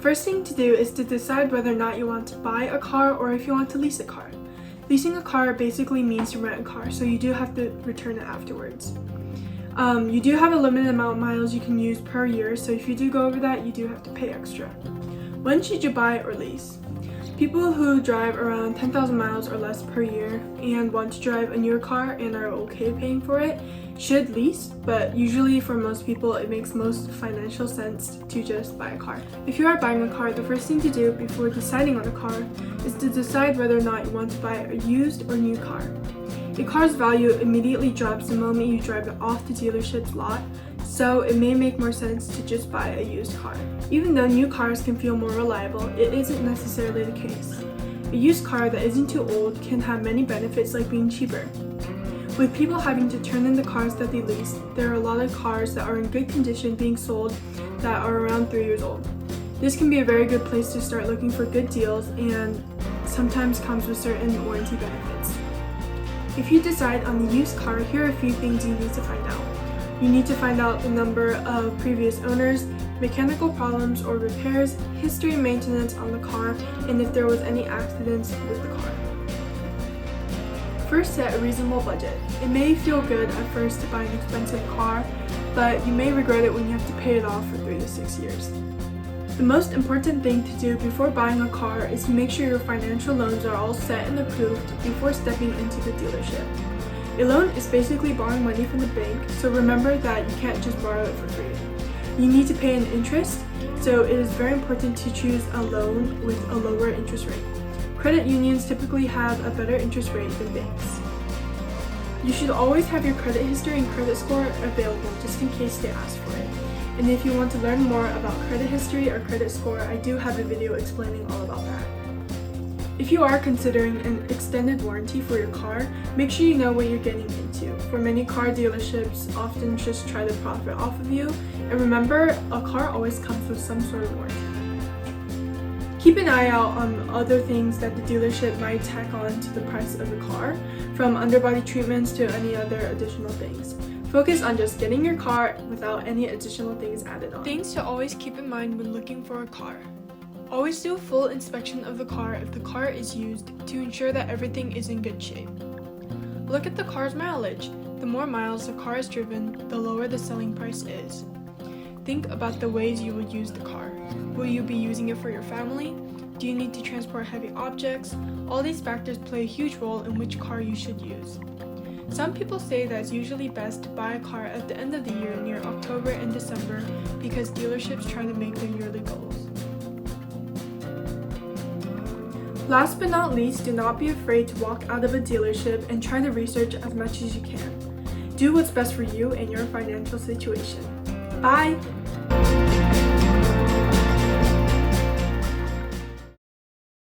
first thing to do is to decide whether or not you want to buy a car or if you want to lease a car. Leasing a car basically means to rent a car, so you do have to return it afterwards. You do have a limited amount of miles you can use per year, so if you do go over that, you do have to pay extra. When should you buy or lease? People who drive around 10,000 miles or less per year and want to drive a newer car and are okay paying for it should lease, but usually for most people it makes most financial sense to just buy a car. If you are buying a car, the first thing to do before deciding on a car is to decide whether or not you want to buy a used or new car. A car's value immediately drops the moment you drive it off the dealership's lot, so it may make more sense to just buy a used car. Even though new cars can feel more reliable, it isn't necessarily the case. A used car that isn't too old can have many benefits like being cheaper. With people having to turn in the cars that they lease, there are a lot of cars that are in good condition being sold that are around 3 years old. This can be a very good place to start looking for good deals and sometimes comes with certain warranty benefits. If you decide on the used car, here are a few things you need to find out. You need to find out the number of previous owners, mechanical problems or repairs, history and maintenance on the car, and if there was any accidents with the car. First, set a reasonable budget. It may feel good at first to buy an expensive car, but you may regret it when you have to pay it off for 3 to 6 years. The most important thing to do before buying a car is to make sure your financial loans are all set and approved before stepping into the dealership. A loan is basically borrowing money from the bank, so remember that you can't just borrow it for free. You need to pay an interest, so it is very important to choose a loan with a lower interest rate. Credit unions typically have a better interest rate than banks. You should always have your credit history and credit score available just in case they ask for it. And if you want to learn more about credit history or credit score, I do have a video explaining all about that. If you are considering an extended warranty for your car, make sure you know what you're getting into. For many car dealerships often just try to profit off of you, and remember, a car always comes with some sort of warranty. Keep an eye out on other things that the dealership might tack on to the price of the car, from underbody treatments to any other additional things. Focus on just getting your car without any additional things added on. Things to always keep in mind when looking for a car. Always do a full inspection of the car if the car is used to ensure that everything is in good shape. Look at the car's mileage. The more miles the car is driven, the lower the selling price is. Think about the ways you would use the car. Will you be using it for your family? Do you need to transport heavy objects? All these factors play a huge role in which car you should use. Some people say that it's usually best to buy a car at the end of the year near October and December because dealerships try to make their yearly goals. Last but not least, do not be afraid to walk out of a dealership and try to research as much as you can. Do what's best for you and your financial situation. Bye!